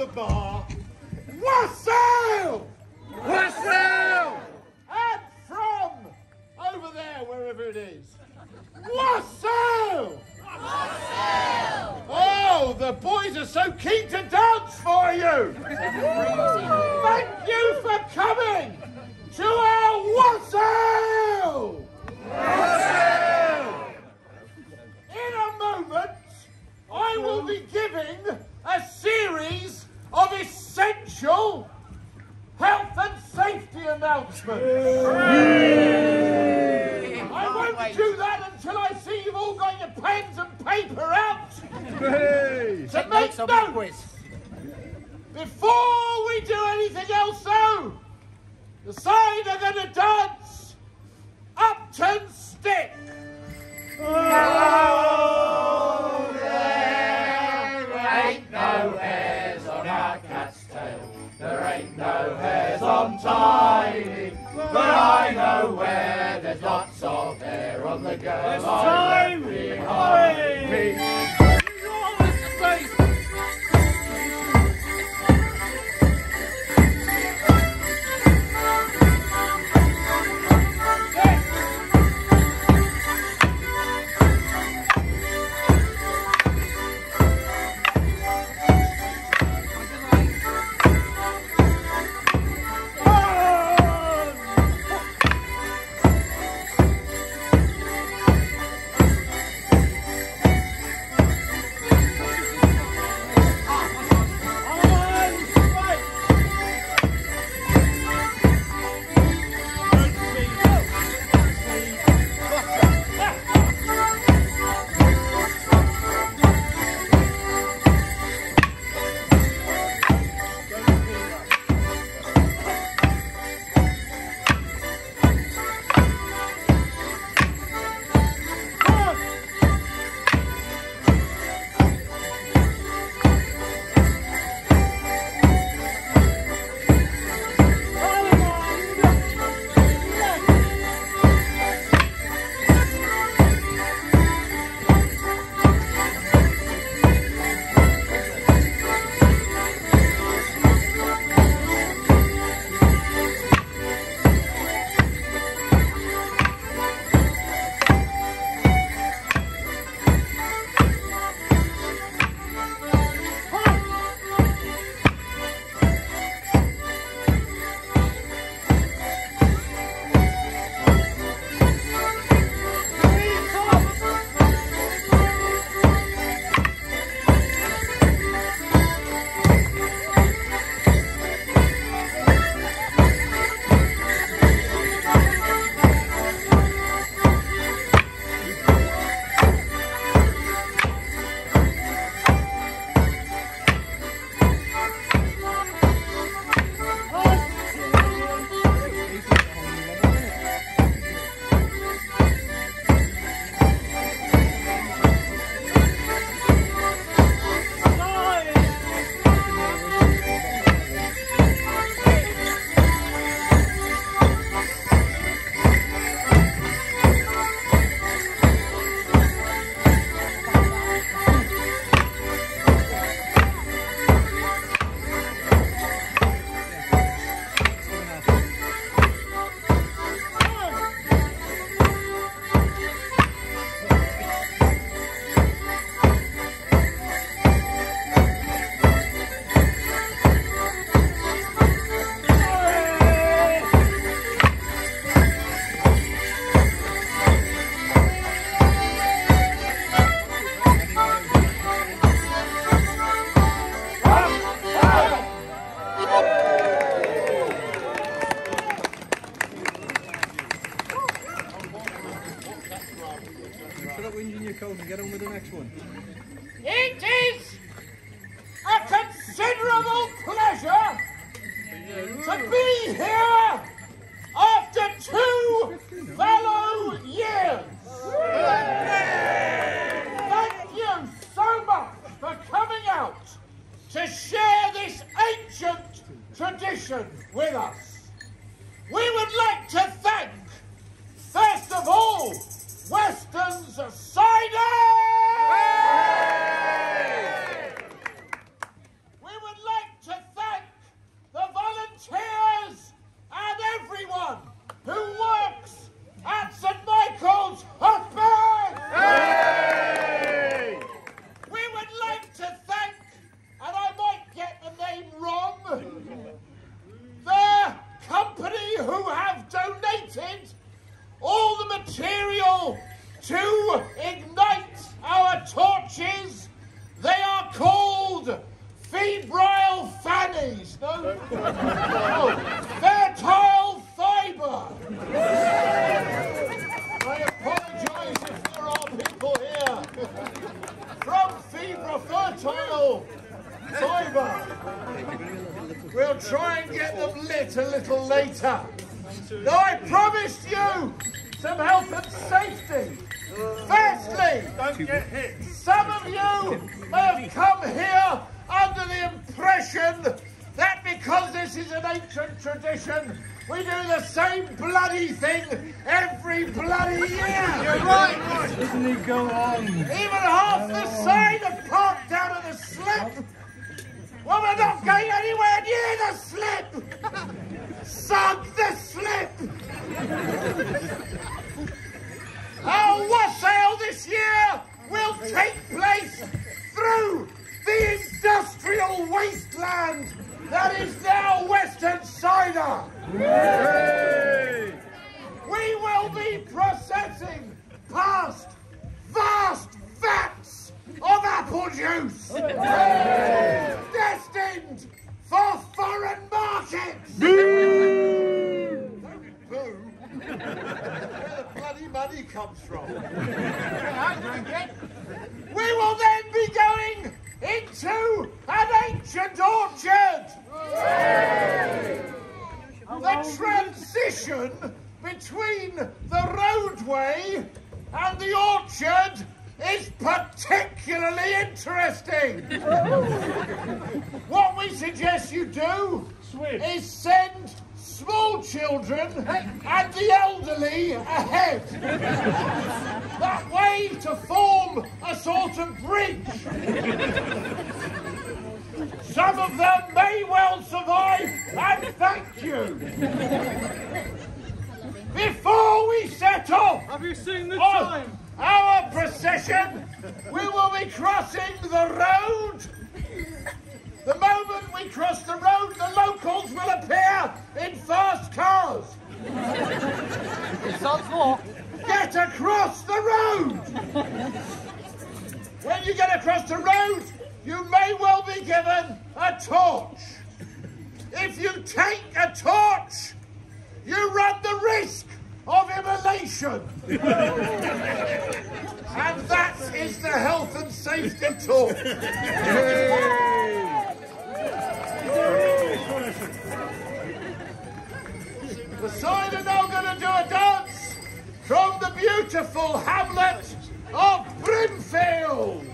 the bar, Wassail! Wassail! And from over there, wherever it is, Wassail! Wassail! Oh, the boys are so keen to dance for you! Thank you for coming to our Wassail! Wassail! In a moment, I will be giving a series of essential health and safety announcements. I won't do that until I see you've all got your pens and paper out to make notes. Before we do anything else, though, the side are going to dance Upton Stick. Oh, there ain't no hairs on our cat's tail. There ain't no hairs on Tiny, but I know where there's lots of hair on the girl I left behind me. and get on with the next one. It is a considerable pleasure to be here after 2 fellow years. Thank you so much for coming out to share this ancient tradition with us. We would like to thank, first of all, Westons Cider! We would like febrile fannies, no? Oh, fertile fibre. I apologise if there are people here from fertile fibre. We'll try and get them lit a little later. Now, I promised you some health and safety. Firstly, Don't get hit. some of you may have come here under the impression that because this is an ancient tradition, we do the same bloody thing every bloody year. You're right. Doesn't he go on? Even half the side of parked down at the slip. Well, we're not going anywhere near the slip. Sod the slip. Our Wassail this year will take place through the industrial wasteland that is now Westons Cider. Hooray! We will be processing past vast vats of apple juice, destined for foreign markets. Boo! Boo! Where the bloody money comes from. I drink it. We will then be going into an ancient orchard. The transition between the roadway and the orchard is particularly interesting. What we suggest you do is send small children and the elderly ahead. That way to form a sort of bridge. Some of them may well survive, and thank you. Before we set off, Have you seen the on time? our procession, we will be crossing the road. The moment we cross the road, the locals will appear in fast cars. Get across the road. When you get across the road, you may well be given a torch. If you take a torch, you run the risk of immolation. And that is the health and safety talk. The side are now going to do a dance from the beautiful hamlet of Brimfield.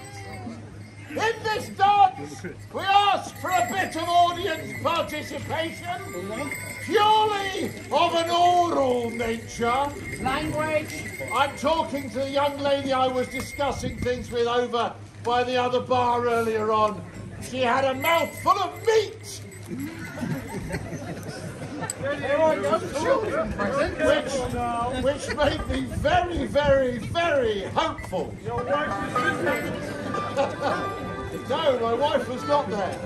In this dance, we ask for a bit of audience participation, purely of an oral nature. Language. I'm talking to the young lady I was discussing things with over by the other bar earlier on. She had a mouthful of meat. Which made me very, very, very hopeful. Your wife is listening. No, my wife was not there.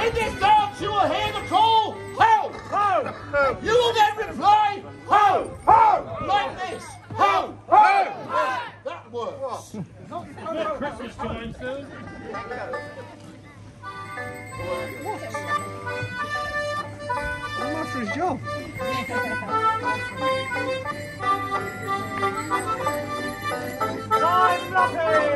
In this dance, you will hear the call, ho, ho. You will then reply, ho, ho, like this, ho, ho. That works. Not Christmas time, sir. I'm after his job. I'm lucky!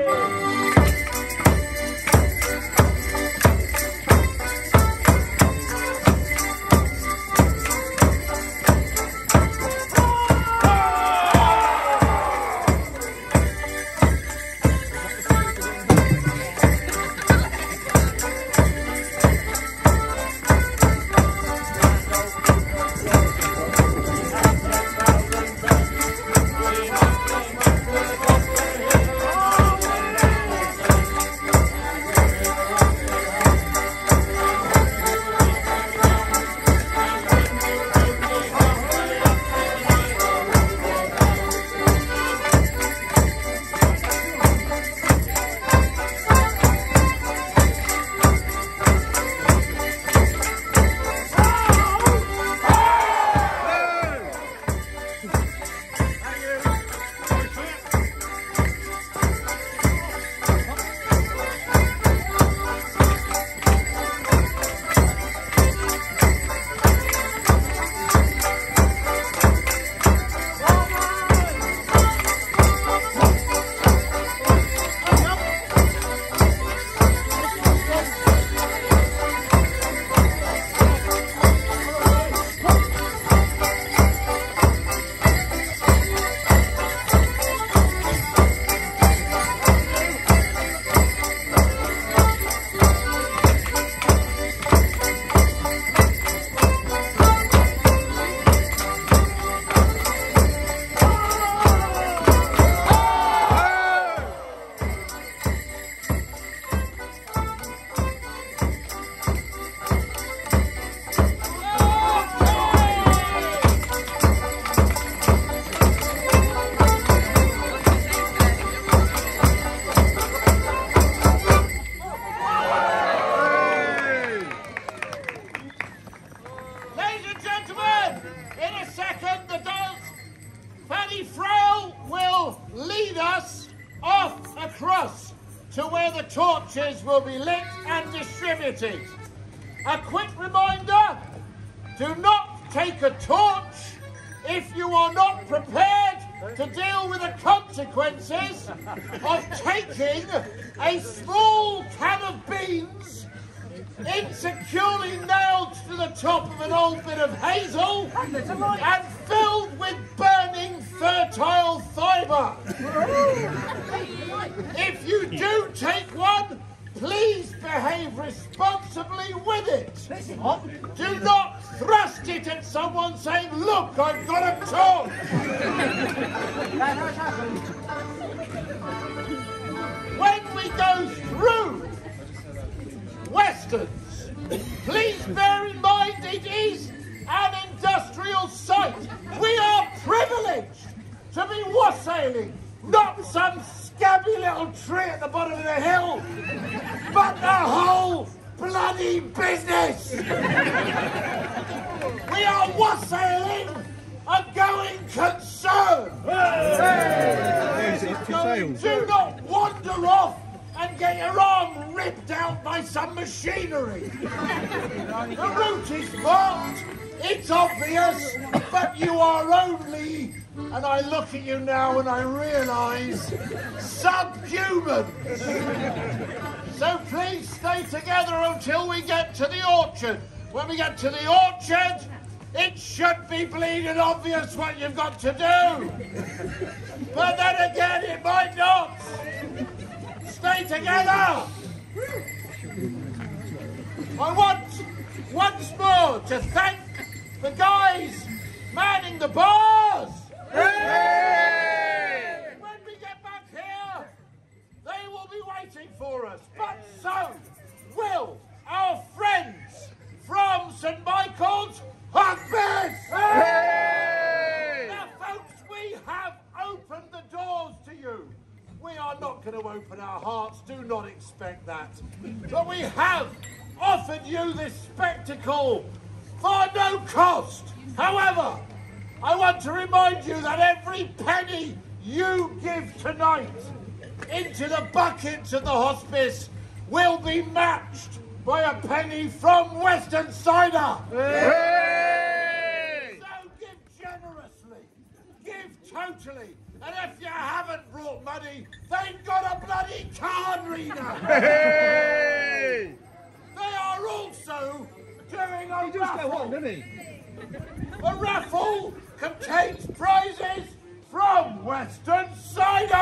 the torches will be lit and distributed. A quick reminder, do not take a torch if you are not prepared to deal with the consequences of taking a small can of beans insecurely nailed to the top of an old bit of hazel and filled with burning fertile fibre. If you do take one, please behave responsibly with it. Do not thrust it at someone saying, "Look, I've got a torch." When we go through Westons, please bear in mind it is an industrial site. We are privileged to be wassailing, not some scabby little tree at the bottom of the hill, but the whole bloody business. We are wassailing a going concern. Do not wander off and get your arm ripped out by some machinery. The route is marked, it's obvious, but you are only, and I look at you now and I realise, subhuman. So please stay together until we get to the orchard. When we get to the orchard, it should be bleeding obvious what you've got to do. But then again, it might not. Stay together. I want once more to thank the guys manning the bars. Hey! When we get back here, they will be waiting for us. But so will our friends from St. Michael's Hospice. Hey! Now, folks, we have opened the doors to you. We are not going to open our hearts, do not expect that. But we have offered you this spectacle for no cost. However, I want to remind you that every penny you give tonight into the buckets of the hospice will be matched by a penny from Westons Cider. Hey! So give generously, give totally. And if you haven't brought money, they've got a bloody card reader. Hey! They are also doing a raffle. A raffle contains prizes from Westons Cider.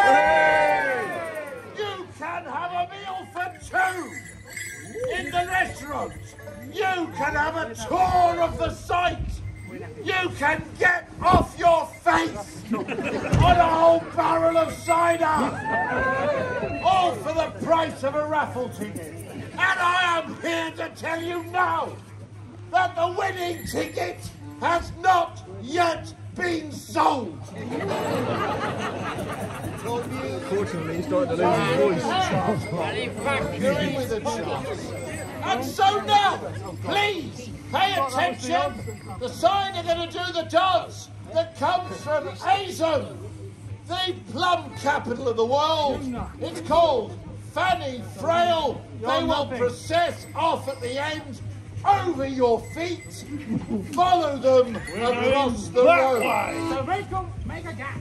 Hey! You can have a meal for two in the restaurant. You can have a tour of the site. You can get off your face on a whole barrel of cider, all for the price of a raffle ticket. And I am here to tell you now that the winning ticket has not yet been sold. Fortunately, he's starting to lose his voice. Manufacturing with a chance. And so now, please pay attention. The sign are going to do the dance that comes from Azon, the plum capital of the world. It's called Fanny Frail. They will process off at the end over your feet. Follow them across the road. So Rachel, make a gap.